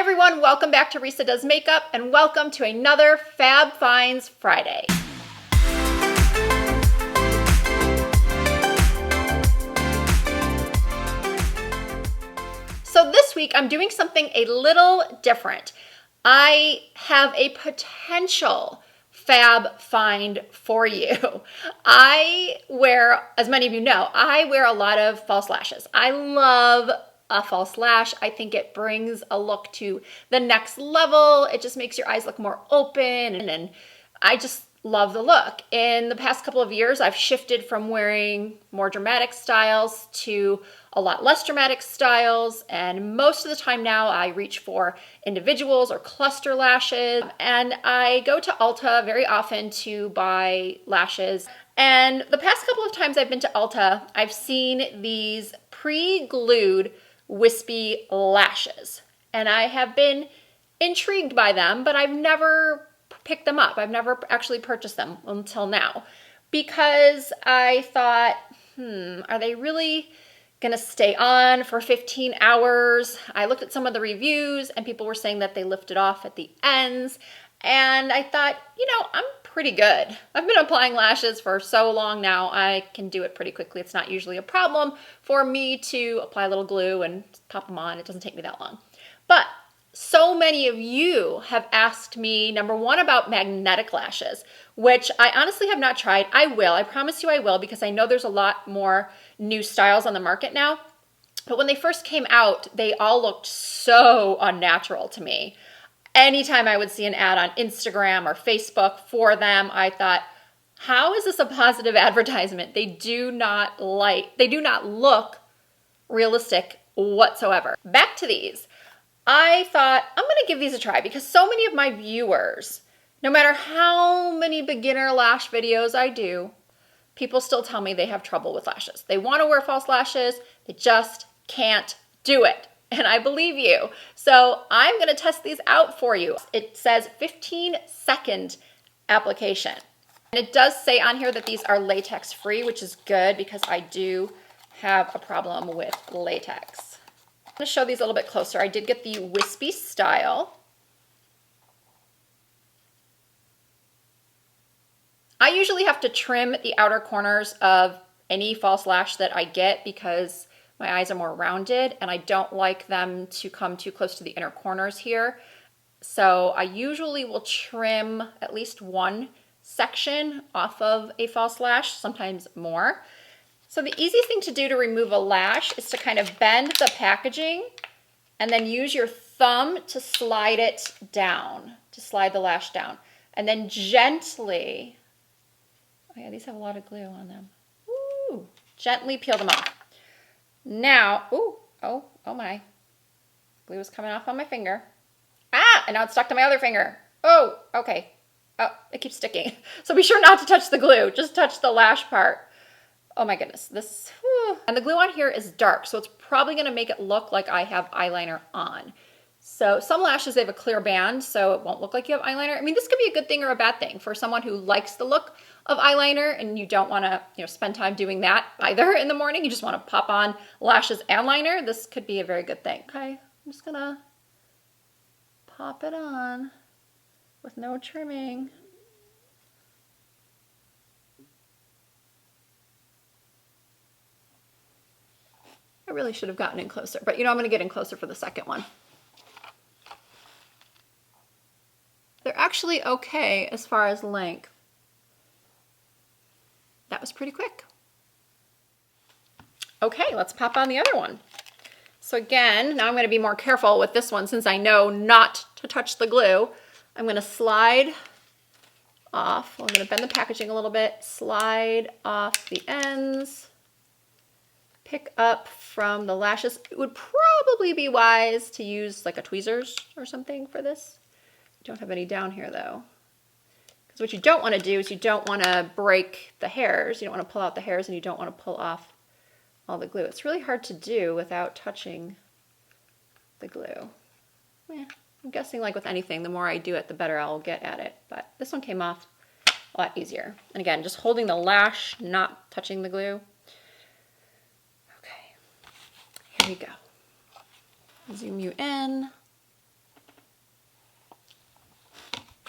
everyone, welcome back to Risa Does Makeup and welcome to another Fab Finds Friday. So this week I'm doing something a little different. I have a potential fab find for you. I wear, as many of you know, I wear a lot of false lashes. I love a false lash. I think it brings a look to the next level. It just makes your eyes look more open, and I just love the look. In the past couple of years, I've shifted from wearing more dramatic styles to a lot less dramatic styles, and most of the time now I reach for individuals or cluster lashes, and I go to Ulta very often to buy lashes. And the past couple of times I've been to Ulta, I've seen these pre-glued wispy lashes, and I have been intrigued by them, but I've never picked them up. I've never actually purchased them until now because I thought, are they really gonna stay on for 15 hours? I looked at some of the reviews and people were saying that they lifted off at the ends, and I thought, I'm pretty good. I've been applying lashes for so long now, I can do it pretty quickly. It's not usually a problem for me to apply a little glue and pop them on. It doesn't take me that long. But so many of you have asked me, number one, about magnetic lashes, which I honestly have not tried. I will. I promise you I will, because I know there's a lot more new styles on the market now. But when they first came out, they all looked so unnatural to me. Anytime I would see an ad on Instagram or Facebook for them, I thought, how is this a positive advertisement? They do not look realistic whatsoever. Back to these. I thought, I'm going to give these a try because so many of my viewers, no matter how many beginner lash videos I do, people still tell me they have trouble with lashes. They want to wear false lashes, they just can't do it. And I believe you. So I'm going to test these out for you. It says 15-second application. And it does say on here that these are latex free, which is good because I do have a problem with latex. I'm going to show these a little bit closer. I did get the wispy style. I usually have to trim the outer corners of any false lash that I get because my eyes are more rounded and I don't like them to come too close to the inner corners here. So I usually will trim at least one section off of a false lash, sometimes more. So the easiest thing to do to remove a lash is to kind of bend the packaging and then use your thumb to slide it down, to slide the lash down. And then gently, oh yeah, these have a lot of glue on them. Ooh, gently peel them off. Now, oh my, glue is coming off on my finger. Ah, and now it's stuck to my other finger. Oh, okay. Oh, it keeps sticking. So be sure not to touch the glue, just touch the lash part. Oh my goodness, and the glue on here is dark, so it's probably gonna make it look like I have eyeliner on. So some lashes, they have a clear band, so it won't look like you have eyeliner. I mean, this could be a good thing or a bad thing for someone who likes the look of eyeliner and you don't wanna, spend time doing that either in the morning. You just wanna pop on lashes and liner. This could be a very good thing. Okay, I'm just gonna pop it on with no trimming. I really should have gotten in closer, but I'm gonna get in closer for the second one. They're actually okay as far as length. That was pretty quick. Okay, let's pop on the other one. So again, now I'm gonna be more careful with this one since I know not to touch the glue. I'm gonna slide off. I'm gonna bend the packaging a little bit, slide off the ends, pick up from the lashes. It would probably be wise to use like a tweezers or something for this. Don't have any down here though. Because what you don't want to do is you don't want to break the hairs. You don't want to pull out the hairs and you don't want to pull off all the glue. It's really hard to do without touching the glue. I'm guessing like with anything, the more I do it, the better I'll get at it. But this one came off a lot easier. And again, just holding the lash, not touching the glue. Okay, here we go. Zoom you in.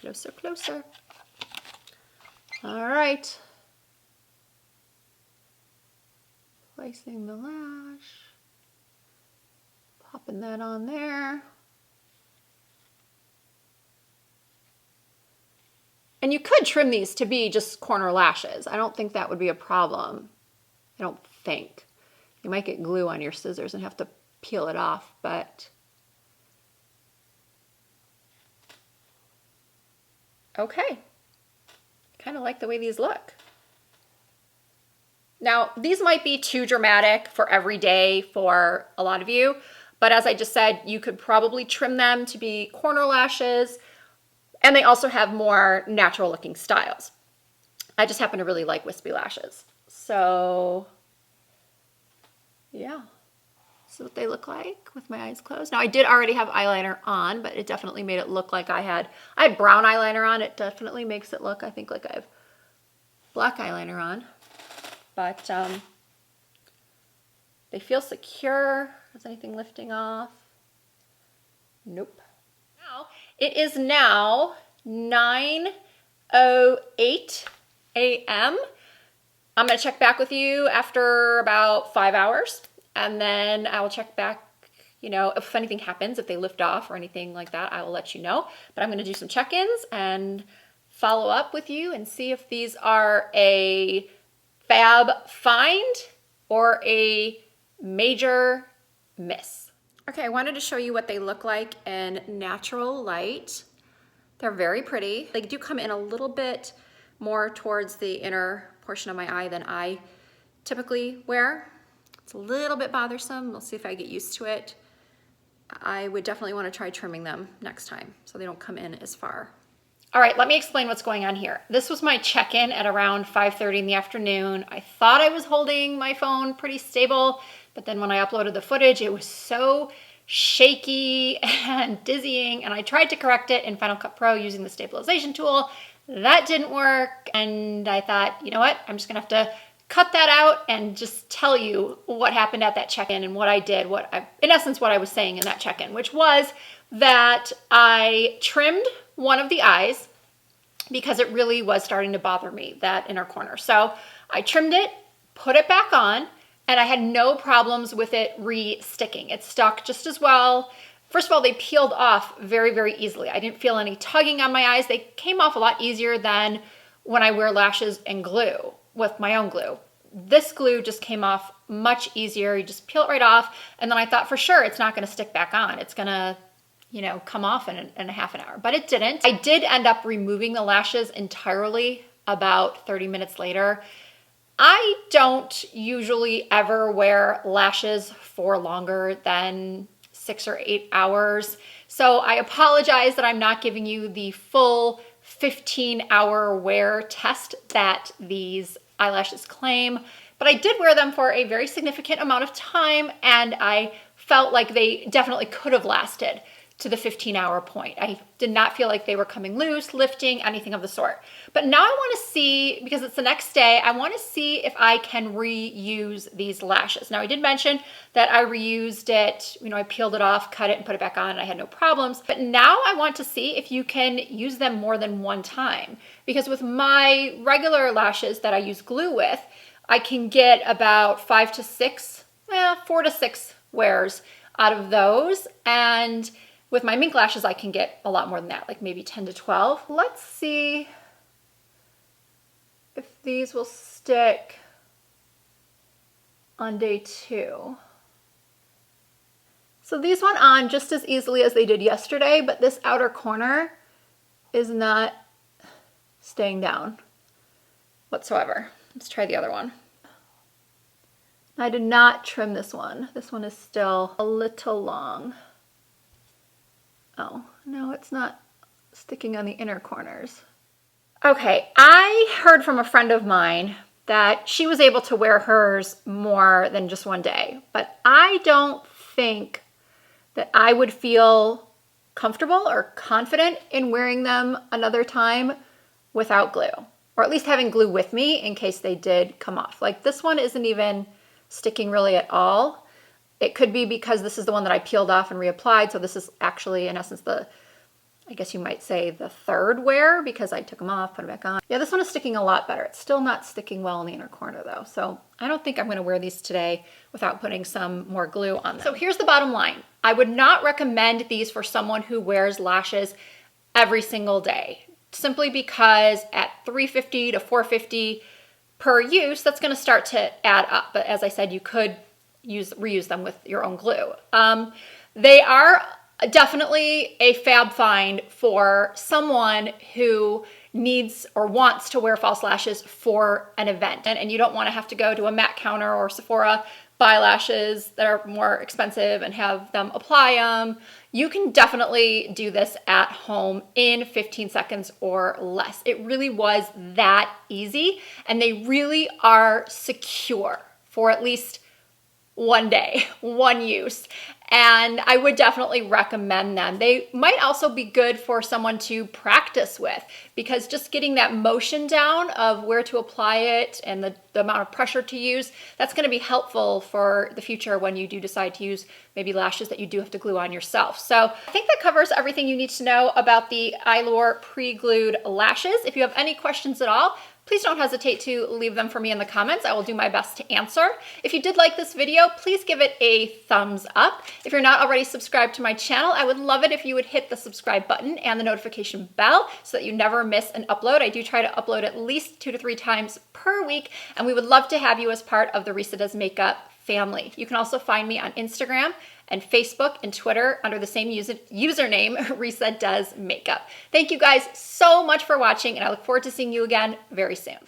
Closer, closer. All right. Placing the lash. Popping that on there. And you could trim these to be just corner lashes. I don't think that would be a problem. I don't think. You might get glue on your scissors and have to peel it off, but okay. Kind of like the way these look. Now, these might be too dramatic for every day for a lot of you, but as I just said, you could probably trim them to be corner lashes, and they also have more natural looking styles. I just happen to really like wispy lashes. So yeah, this is what they look like with my eyes closed. Now I did already have eyeliner on, but it definitely made it look like I had brown eyeliner on. It definitely makes it look, I think, like I have black eyeliner on. But they feel secure. Is anything lifting off? Nope. Now, it is now 9:08 a.m. I'm going to check back with you after about 5 hours, and then I will check back, you know, if anything happens, if they lift off or anything like that, I will let you know. But I'm going to do some check-ins and follow up with you and see if these are a fab find or a major miss. Okay, I wanted to show you what they look like in natural light. They're very pretty. They do come in a little bit more towards the inner portion of my eye than I typically wear. It's a little bit bothersome. We'll see if I get used to it. I would definitely want to try trimming them next time so they don't come in as far. All right, let me explain what's going on here. This was my check-in at around 5:30 in the afternoon. I thought I was holding my phone pretty stable, but then when I uploaded the footage, it was so shaky and dizzying, and I tried to correct it in Final Cut Pro using the stabilization tool. That didn't work, and I thought, you know what? I'm just gonna have to cut that out and just tell you what happened at that check-in and what I did, in essence, what I was saying in that check-in, which was that I trimmed one of the eyes because it really was starting to bother me, that inner corner. So I trimmed it, put it back on, and I had no problems with it re-sticking. It stuck just as well. First of all, they peeled off very, very easily. I didn't feel any tugging on my eyes. They came off a lot easier than when I wear lashes and glue with my own glue. This glue just came off much easier. You just peel it right off. And then I thought for sure it's not gonna stick back on. It's gonna, you know, come off in a half an hour, but it didn't. I did end up removing the lashes entirely about 30 minutes later. I don't usually ever wear lashes for longer than 6 or 8 hours. So I apologize that I'm not giving you the full 15-hour wear test that these eyelashes claim, but I did wear them for a very significant amount of time, and I felt like they definitely could have lasted to the 15-hour point. I did not feel like they were coming loose, lifting, anything of the sort. But now I want to see, because it's the next day, I want to see if I can reuse these lashes. Now I did mention that I reused it, you know, I peeled it off, cut it, and put it back on, and I had no problems. But now I want to see if you can use them more than one time. Because with my regular lashes that I use glue with, I can get about 4 to 6 wears out of those. And with my mink lashes, I can get a lot more than that, like maybe 10 to 12. Let's see if these will stick on day 2. So these went on just as easily as they did yesterday, but this outer corner is not staying down whatsoever. Let's try the other one. I did not trim this one. This one is still a little long. Oh, no, it's not sticking on the inner corners. Okay, I heard from a friend of mine that she was able to wear hers more than just one day, but I don't think that I would feel comfortable or confident in wearing them another time without glue, or at least having glue with me in case they did come off. Like this one isn't even sticking really at all. It could be because this is the one that I peeled off and reapplied, so this is actually in essence the I guess you might say the third wear because I took them off, put them back on. Yeah, this one is sticking a lot better. It's still not sticking well in the inner corner though. So I don't think I'm gonna wear these today without putting some more glue on them. So here's the bottom line. I would not recommend these for someone who wears lashes every single day, simply because at $350 to $450 per use, that's gonna start to add up. But as I said, you could reuse them with your own glue. They are definitely a fab find for someone who needs or wants to wear false lashes for an event. And you don't want to have to go to a MAC counter or Sephora, buy lashes that are more expensive and have them apply them. You can definitely do this at home in 15 seconds or less. It really was that easy, and they really are secure for at least one day, one use. And I would definitely recommend them. They might also be good for someone to practice with, because just getting that motion down of where to apply it and the amount of pressure to use, that's gonna be helpful for the future when you do decide to use maybe lashes that you do have to glue on yourself. So I think that covers everything you need to know about the Eylure pre-glued lashes. If you have any questions at all, please don't hesitate to leave them for me in the comments. I will do my best to answer. If you did like this video, please give it a thumbs up. If you're not already subscribed to my channel, I would love it if you would hit the subscribe button and the notification bell so that you never miss an upload. I do try to upload at least 2 to 3 times per week, and we would love to have you as part of the Risa Does Makeup family. You can also find me on Instagram and Facebook and Twitter under the same username, Risa Does Makeup. Thank you guys so much for watching, and I look forward to seeing you again very soon.